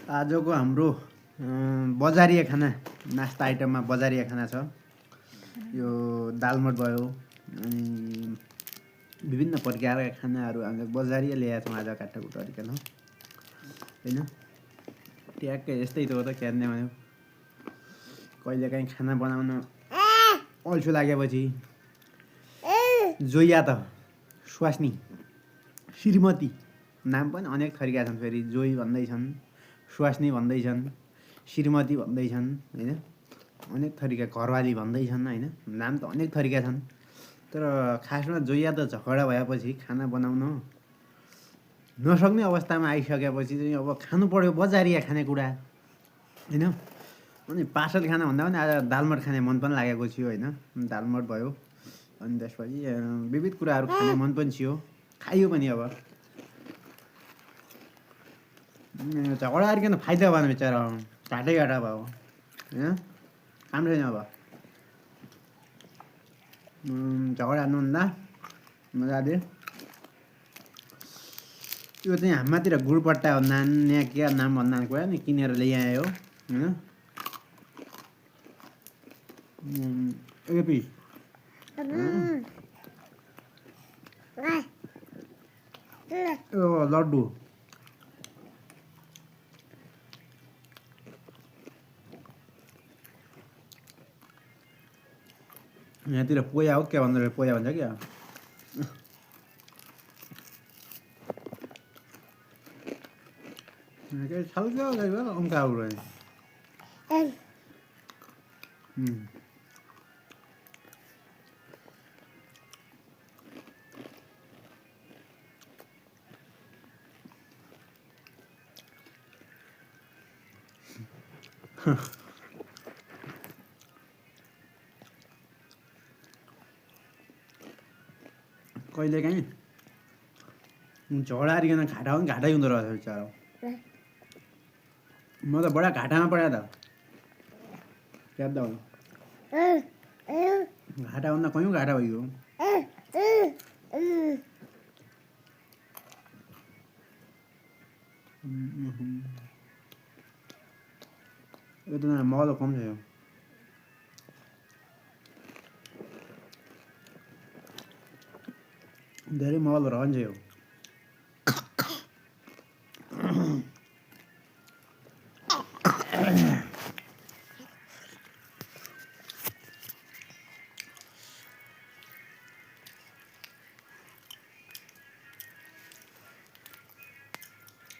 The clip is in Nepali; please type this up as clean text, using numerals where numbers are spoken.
आजको हाम्रो बजारीय खाना नास्ता आइटममा बजारीय खाना छ। यो दालमोट भयो अनि विभिन्न प्रकारका खानाहरू हामीले बजारीय ल्याएका छौँ आज काठमाडौँ तरिकामा होइन। ट्याक्कै यस्तै त हो त क्यान्ने भन्यो। कहिलेकाहीँ खाना बनाउन अल्छो लागेपछि जोया त स्वास्नी श्रीमती नाम पनि अनेक थरीका छन्। फेरि जोई भन्दैछन्, स्वास्नी भन्दैछन्, श्रीमती भन्दैछन् होइन। अनेक थरीका घरवाली भन्दैछन् होइन। नाम त अनेक थरीका छन्। तर खासमा जोया त झगडा भएपछि खाना बनाउन नसक्ने अवस्थामा आइसकेपछि चाहिँ अब खानु पर्यो बजारिया खानेकुरा होइन। अनि पार्सल खाना भन्दा पनि आज दालमोट खाने मन पनि लागेको थियो होइन। दालमोट भयो अनि त्यसपछि विविध कुराहरू खाने मन पनि थियो, खाइयो पनि। अब झगडा गरिकन फाइदा भएन बिचरा, घाटै घाटा भयो होइन। काम छैन अब झगडा हान्नुभन्दा मजाले यो चाहिँ हाम्रोतिर गुडपट्टा हो, नान या के नाम भन्दा कुरा नि किनेर ल्यायो होइन। एक पिस लड्डु यहाँतिर पोया हो क्या भन्दो रहेछ, पोया भन्छ क्या। अङ्का कहिलेकाहीँ झगडा हारिकन घाटा पनि घाटै हुँदो रहेछ बिचरा। म त बडा घाटामा पऱ्यो त क्या त घाटा भन्दा कयौँ घाटा भइयो। यो त मल कम छ। यो धेरै मल रहन्छ। यो